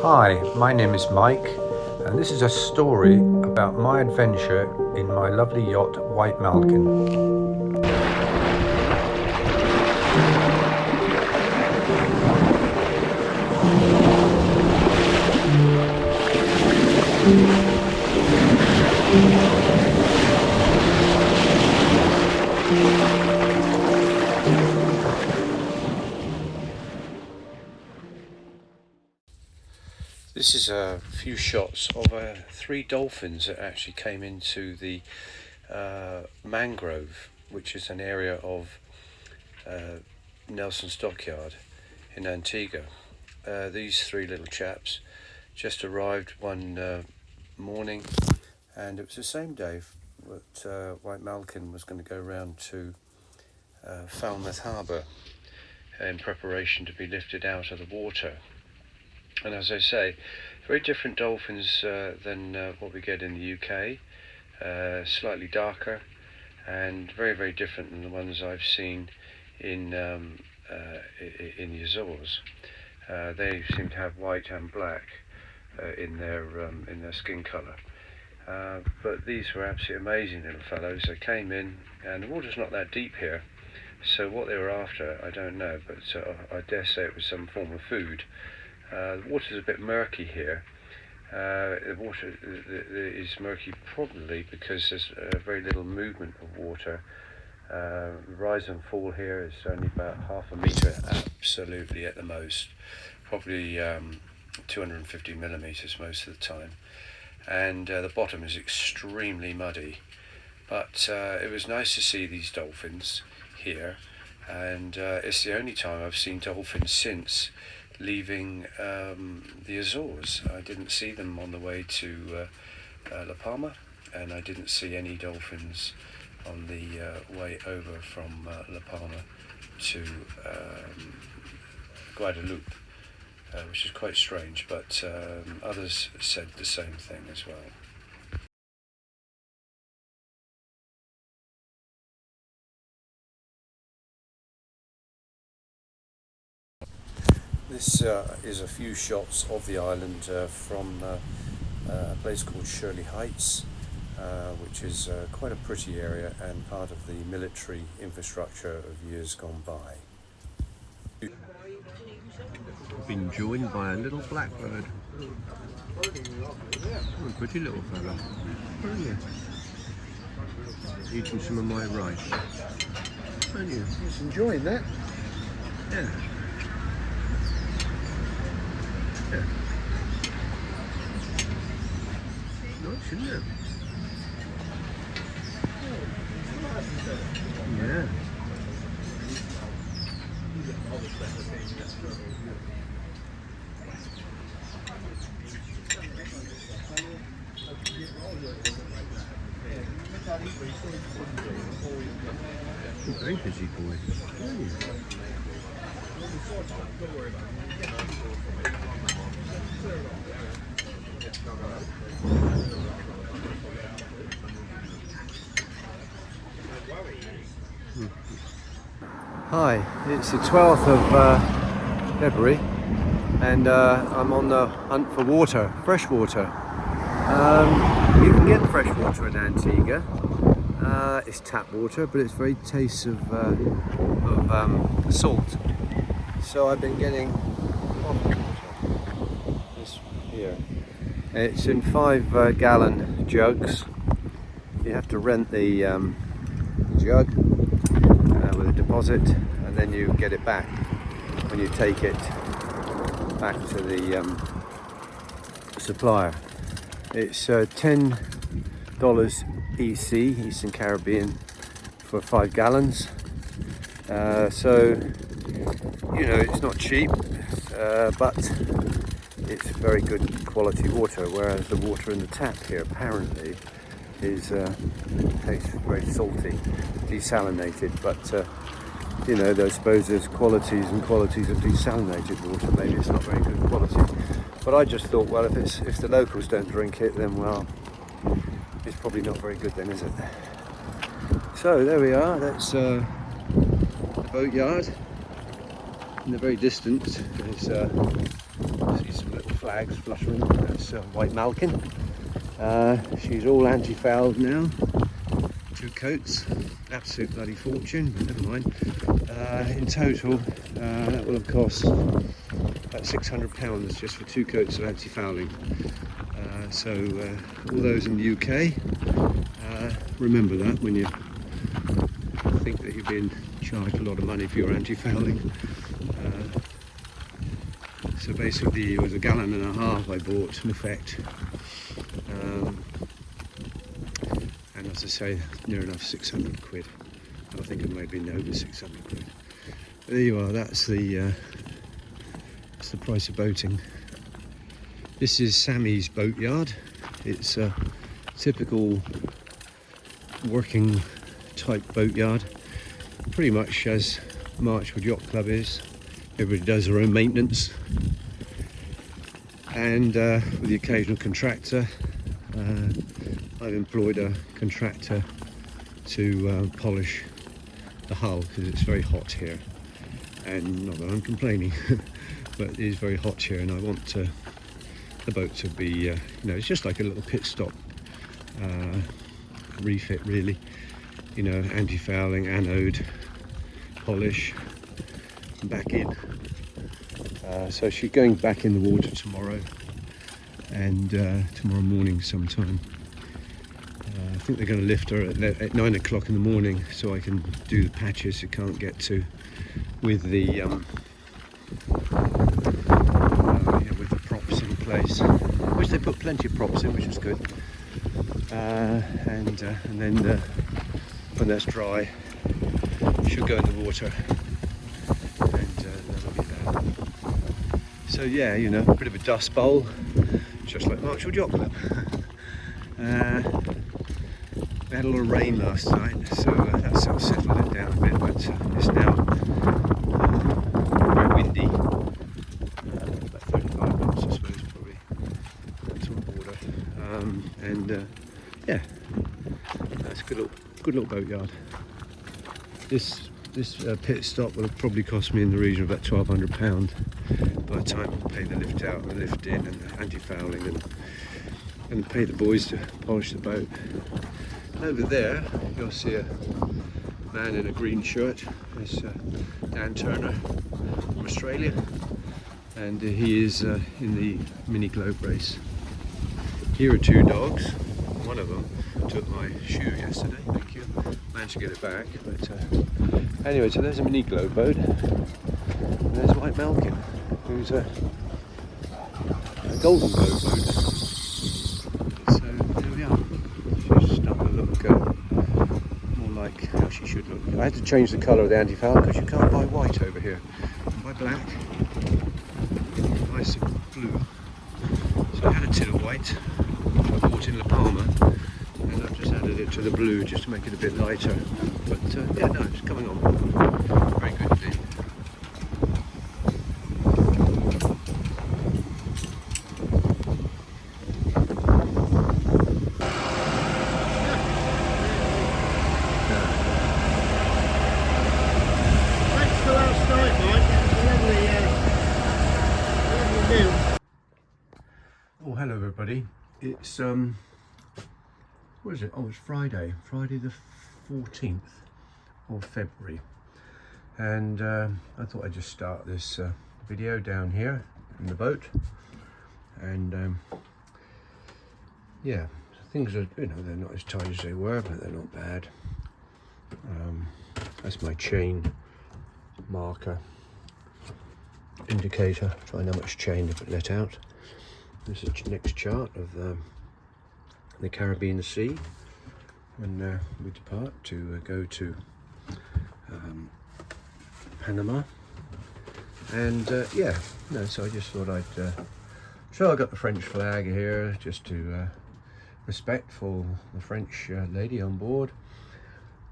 Hi, my name is Mike, and this is a story about my adventure in my lovely yacht, White Malkin. This is a few shots of three dolphins that actually came into the mangrove, which is an area of Nelson's dockyard in Antigua. These three little chaps just arrived one morning, and it was the same day that White Malkin was going to go round to Falmouth Harbour in preparation to be lifted out of the water. And as I say, very different dolphins than what we get in the UK, slightly darker and very, very different than the ones I've seen in the Azores. They seem to have white and black in their skin colour. But these were absolutely amazing little fellows. They came in, and the water's not that deep here, so what they were after, I don't know, but I dare say it was some form of food. The water's a bit murky here. The water is murky probably because there's very little movement of water. Rise and fall here is only about half a metre, absolutely at the most, probably 250 millimetres most of the time, and the bottom is extremely muddy. But it was nice to see these dolphins here, and it's the only time I've seen dolphins since leaving the Azores. I didn't see them on the way to La Palma, and I didn't see any dolphins on the way over from La Palma to Guadeloupe, which is quite strange, but others said the same thing as well. This is a few shots of the island from a place called Shirley Heights, which is quite a pretty area and part of the military infrastructure of years gone by. Been joined by a little blackbird. Oh, a pretty little fella. Oh yeah. Eating some of my rice. Aren't you? Just enjoying that. Yeah. Yeah. Nice, isn't it? Yeah. A very busy boy. Hi, it's the 12th of February, and I'm on the hunt for water, fresh water. You can get fresh water in Antigua. It's tap water, but it's very tastes of salt. So I've been getting bottled water. This here. It's in 5-gallon jugs. You have to rent the jug with a deposit, and then you get it back when you take it back to the supplier. It's $10 EC, Eastern Caribbean, for 5 gallons. So, you know, it's not cheap, but it's very good quality water, whereas the water in the tap here apparently is tastes very salty, desalinated, but you know, I suppose there's qualities and qualities of desalinated water. Maybe it's not very good quality, but I just thought, well, if the locals don't drink it, then well, it's probably not very good then, is it? So there we are. That's the boatyard. In the very distance is See some little flags fluttering. That's white Malkin. She's all anti-fouled now. 2 coats, absolute bloody fortune, but never mind. In total, that will have cost about £600 just for 2 coats of anti-fouling. So all those in the UK, remember that when you think that you're being charged a lot of money for your anti-fouling. So basically it was 1.5 gallons I bought in effect. And as I say, near enough 600 quid. I think it may have been over 600 quid. But there you are, that's the price of boating. This is Sammy's boatyard. It's a typical working type boatyard, pretty much as Marchwood Yacht Club is. Everybody does their own maintenance, and with the occasional contractor. I've employed a contractor to polish the hull because it's very hot here, and not that I'm complaining, but it is very hot here, and I want the boat to be, you know, it's just like a little pit stop refit really, you know, anti-fouling, anode, polish, and back in. So she's going back in the water tomorrow, and tomorrow morning sometime. I think they're going to lift her at 9 o'clock in the morning, so I can do the patches you can't get to with the with the props in place, which they put plenty of props in, which is good. And then when that's dry, she'll go in the water, and that'll be that. So yeah, you know, a bit of a dust bowl, just like Marchwood Yacht Club. We had a lot of rain last night, so that sort of settled it down a bit, but it's now very windy. About 35 knots, I suppose, probably. That's on water. And yeah, that's a good little boatyard. This pit stop will have probably cost me in the region of about £1,200 by the time I pay the lift out and the lift in and the anti-fouling and pay the boys to polish the boat. And over there you'll see a man in a green shirt. It's Dan Turner from Australia, and he is in the mini globe race. Here are 2 dogs. One of them took my shoe yesterday, thank you. Managed to get it back, but anyway, so there's a mini globe boat, and there's white Malkin, who's a golden globe boat. So there we are. She's starting to look more like how she should look. I had to change the colour of the anti-foul because you can't buy white over here. You can buy black, you can buy some blue. So I had a tin of white, which I bought in La Palma, and I've just added it to the blue just to make it a bit lighter. But yeah, no, it's coming on. Very good indeed. Oh, hello everybody. It's what is it? Oh, it's Friday the 14th of February, and I thought I'd just start this video down here in the boat, and yeah, things are, you know, they're not as tight as they were, but they're not bad. That's my chain marker indicator, trying how much chain to let out. This is the next chart of the Caribbean Sea when we depart to go to Panama. And yeah, no, so I just thought I'd so I got the French flag here just to respect for the French lady on board.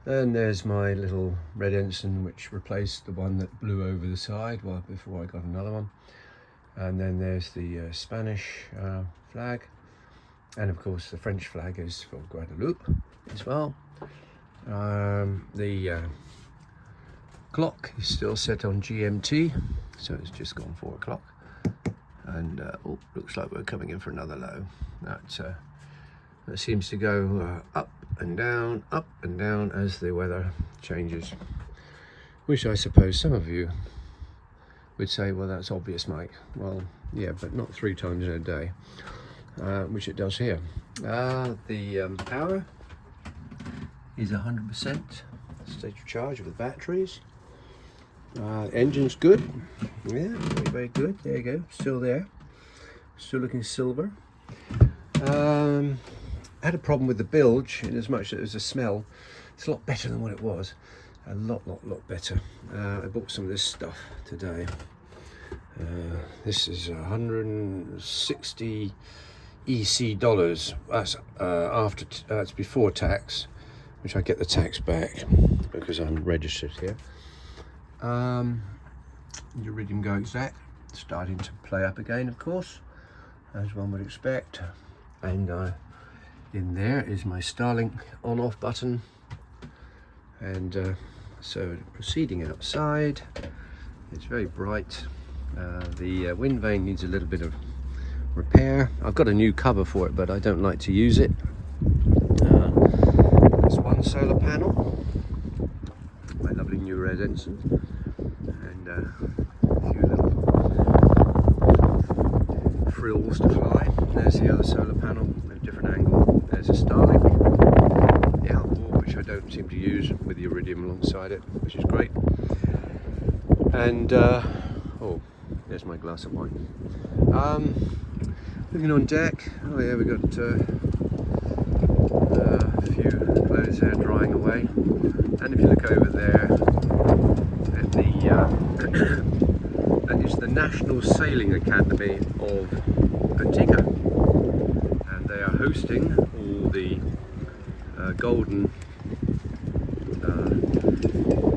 Then there's my little red ensign, which replaced the one that blew over the side before I got another one. And then there's the Spanish flag, and of course the French flag is for Guadeloupe as well. The clock is still set on GMT, so it's just gone 4 o'clock. and oh, looks like we're coming in for another low. That seems to go up and down as the weather changes, which I suppose some of you would say, well, that's obvious, Mike. Well, yeah, but not 3 times in a day, which it does here. The power is 100% state of charge with batteries. Engine's good, yeah, very good. There you go, still there, still looking silver. Had a problem with the bilge in as much as it was a smell. It's a lot better than what it was, a lot better. I bought some of this stuff today. This is 160 EC dollars. That's that's before tax, which I get the tax back because I'm registered here. Iridium Go Exact starting to play up again, of course, as one would expect. And in there is my Starlink on-off button. And so proceeding outside, it's very bright. The wind vane needs a little bit of repair. I've got a new cover for it, but I don't like to use it. There's one solar panel, my lovely new red ensign, and a few little frills to fly. There's the other solar panel at a different angle. There's a Starlink, the outboard, which I don't seem to use, with the Iridium alongside it, which is great. And oh, there's my glass of wine. Looking on deck, oh yeah, we've got a few clothes there drying away. And if you look over there at the that is the National Sailing Academy of Antigua, and they are hosting all the golden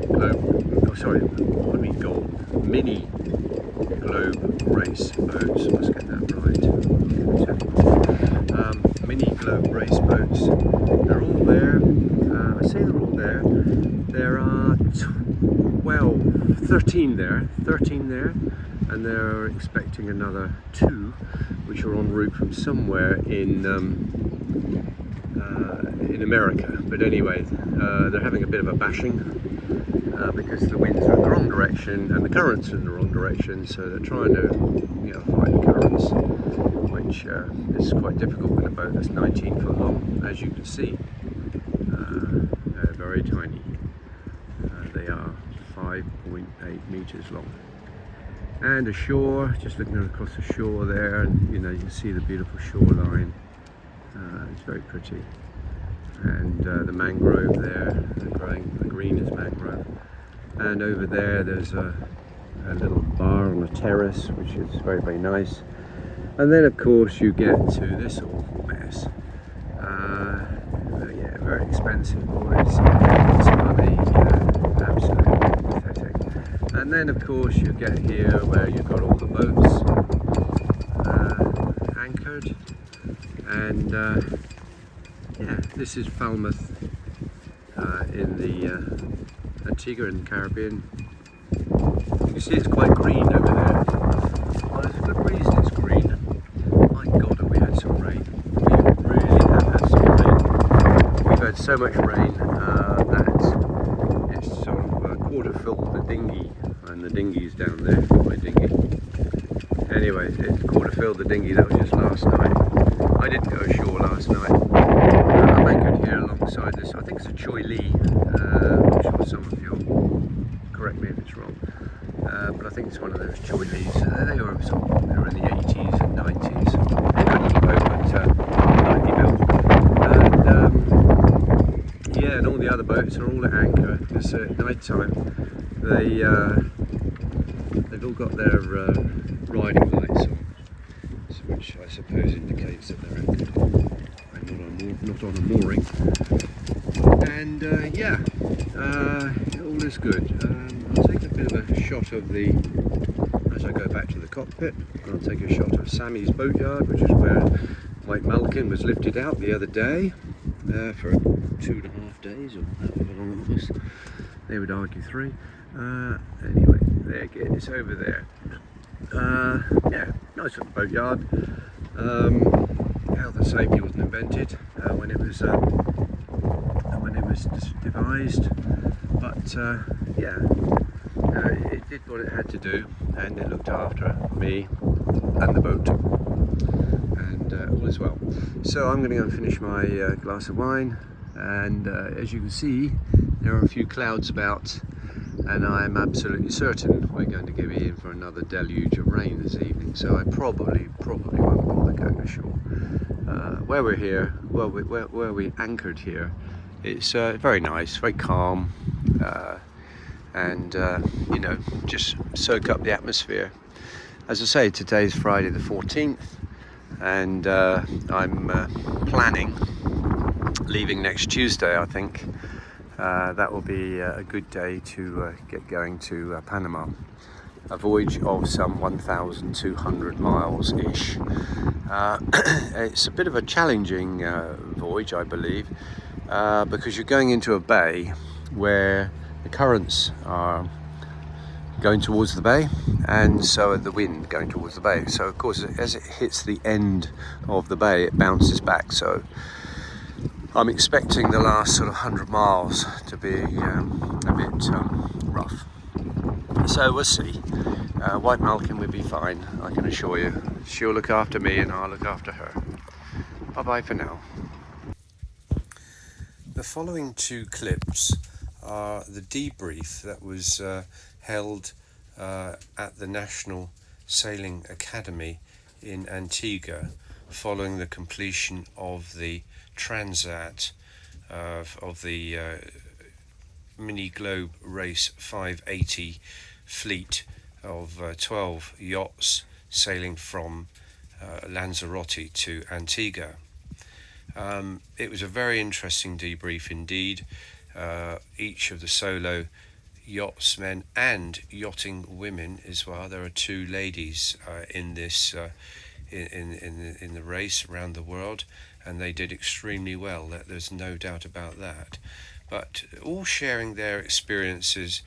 globe, oh sorry, I mean gold, mini globe race boats. Let's get that right. Mini globe race boats. They're all there. I say they're all there. There are 13 there, and they're expecting another 2, which are en route from somewhere in America. But anyway, they're having a bit of a bashing because the winds are in the wrong direction and the currents are in the wrong direction. So they're trying to, fight the currents, which is quite difficult in a boat that's 19 foot long, as you can see. They're very tiny. They are 5.8 meters long. And ashore, just looking across the shore there, and you can see the beautiful shoreline. It's very pretty. And the mangrove there, the green is mangrove. And over there, there's a little bar on a terrace, which is very, very nice. And then, of course, you get to this awful mess. Yeah, very expensive, boys. Lots of money, absolutely pathetic. And then, of course, you get here where you've got all the boats anchored. And yeah, this is Falmouth in the Antigua in the Caribbean. You can see it's quite green over there. Well, there's a good reason it's green. My God, have we had some rain. We really have had some rain. We've had so much rain that it's sort of quarter filled the dinghy, and the dinghy's down there, my dinghy. Anyway, it quarter filled the dinghy. That was just last night. I didn't go ashore last night. I'm anchored here alongside this. I think it's a Choi Lee. I'm sure some of you will correct me if it's wrong. But I think it's one of those Choi Lees. They were in the 80s and 90s. Good little boat, but lightly built. And yeah, and all the other boats are all at anchor because at night time they've all got their riding lights on, which I suppose indicates that they're anchored and not on a mooring. And yeah, all is good. I'll take a bit of a shot of as I go back to the cockpit, I'll take a shot of Sammy's boatyard, which is where White Malkin was lifted out the other day for 2.5 days, or however long it was. They would argue 3. Anyway, there again, it's over there. Yeah, nice little boatyard. Health and safety wasn't invented when it was devised, but yeah, it did what it had to do, and it looked after me and the boat, and all is well. So I'm going to go and finish my glass of wine, and as you can see, there are a few clouds about, and I'm absolutely certain we're going to be in for another deluge of rain this evening, so I probably won't bother going ashore. Where we're here, well, where we anchored here, it's very nice, very calm, and you know, just soak up the atmosphere. As I say, today's Friday the 14th, and I'm planning leaving next Tuesday, I think. That will be a good day to get going to Panama. A voyage of some 1,200 miles-ish. It's a bit of a challenging voyage, I believe, because you're going into a bay where the currents are going towards the bay, and so are the wind going towards the bay. So of course, as it hits the end of the bay, it bounces back. So I'm expecting the last sort of 100 miles to be a bit rough. So we'll see. White Malkin will be fine, I can assure you. She'll look after me and I'll look after her. Bye bye for now. The following two clips are the debrief that was held at the National Sailing Academy in Antigua following the completion of the Transat of the Mini Globe Race 580 fleet of 12 yachts sailing from Lanzarote to Antigua. It was a very interesting debrief indeed. Each of the solo yachtsmen and yachting women as well. There are two ladies in this in the race around the world, and they did extremely well. There's no doubt about that. But all sharing their experiences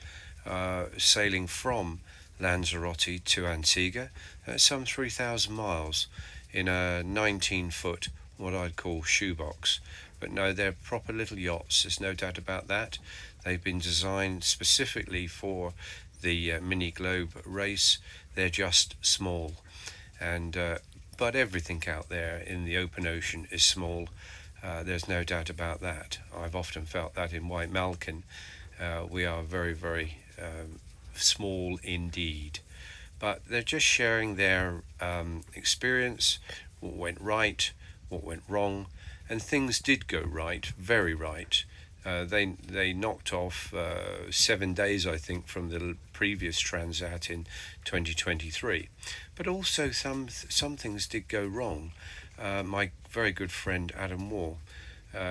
sailing from Lanzarote to Antigua. That's some 3,000 miles in a 19-foot, what I'd call shoebox. But no, they're proper little yachts, there's no doubt about that. They've been designed specifically for the Mini Globe race. They're just small, and but everything out there in the open ocean is small. There's no doubt about that. I've often felt that in White Malkin. We are very, very small indeed. But they're just sharing their experience, what went right, what went wrong, and things did go right, very right. They knocked off 7 days, I think, from the previous Transat in 2023. But also some things did go wrong. My very good friend Adam Moore,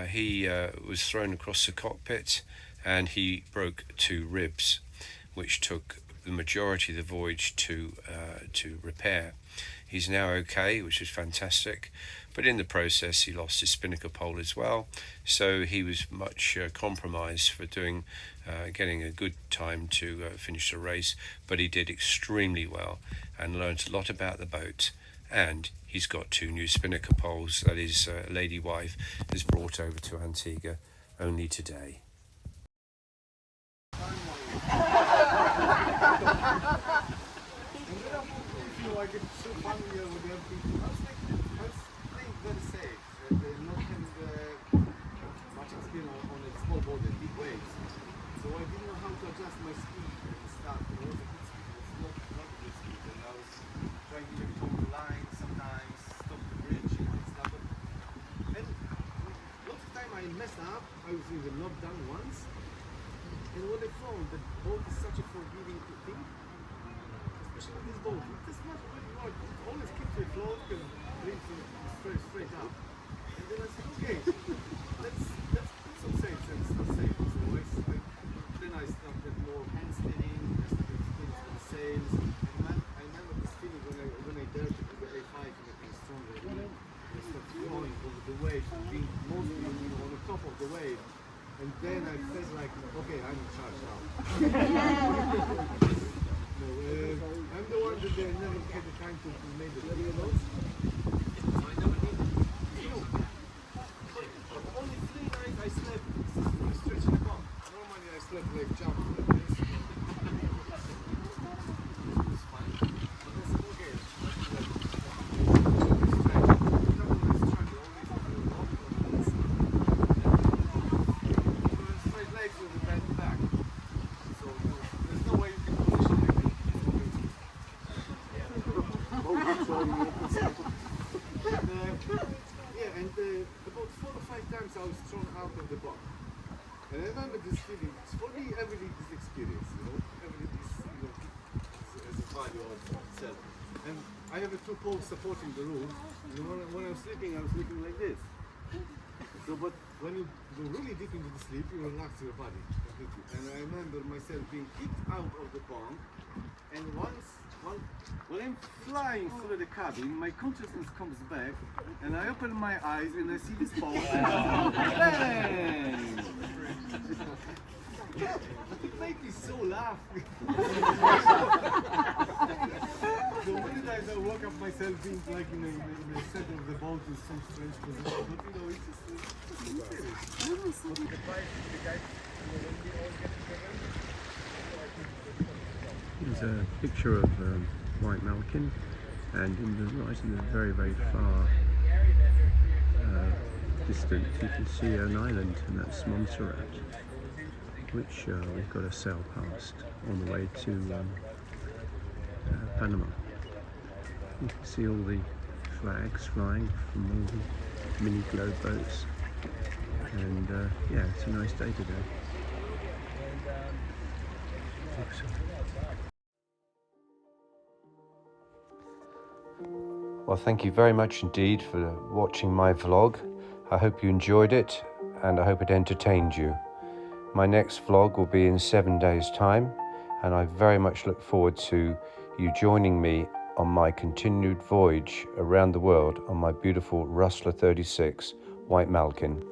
he was thrown across the cockpit and he broke 2 ribs, which took the majority of the voyage to repair. He's now okay, which is fantastic, but in the process he lost his spinnaker pole as well, so he was much compromised for getting a good time to finish the race. But he did extremely well and learnt a lot about the boat, and he's got 2 new spinnaker poles that his lady wife has brought over to Antigua only today. I get so familiar with everything. I was playing very safe, not having much experience on a small boat and big waves. So I didn't know how to adjust my speed at the start. It was a good speed, it was not a good speed. And I was trying to hold the line sometimes, stop the bridge and stuff. And lots of time I messed up. I was even knocked down once. And what I found, that boat is such a forgiving thing. Especially with this boat, this much really hard. It always keeps me afloat and brings you straight up. And then I said, okay, let's put some sails and start sailing. So then I started more hand spinning, I started spinning for the sails. And I remember this feeling when I dared to do the A5 and I came stronger. I started flowing over the wave, being mostly on the top of the wave. And then I felt like, okay, I'm in charge now. I'm the one that I never had the time to make the video notes. So I never needed to. Only 3 nights I slept stretching the bunk. Normally I slept like jumping like this. It's fine. But I said, okay, straight legs with the bent back. So there's no way you can position like this. And about 4 or 5 times I was thrown out of the box. And I remember this feeling. For me, everything is experience, everything is, as a value of itself. And I have 2 poles supporting the roof. And when I was sleeping like this. So, but when you go really deep into the sleep, you relax your body completely. And I remember myself being kicked out of the bunk, and when I'm flying through the cabin, my consciousness comes back, and I open my eyes and I see this ball. Bang! It made me so laugh. So many times I woke up myself being like in the center of the boat in some strange position, but it's just Here's a picture of White Malkin, and right in the very, very far distance you can see an island, and that's Montserrat, which we've got to sail past on the way to Panama. You can see all the flags flying from all the mini globe boats, and yeah, it's a nice day today. Well, thank you very much indeed for watching my vlog. I hope you enjoyed it, and I hope it entertained you. My next vlog will be in 7 days' time, and I very much look forward to you joining me on my continued voyage around the world on my beautiful Rustler 36 White Malkin.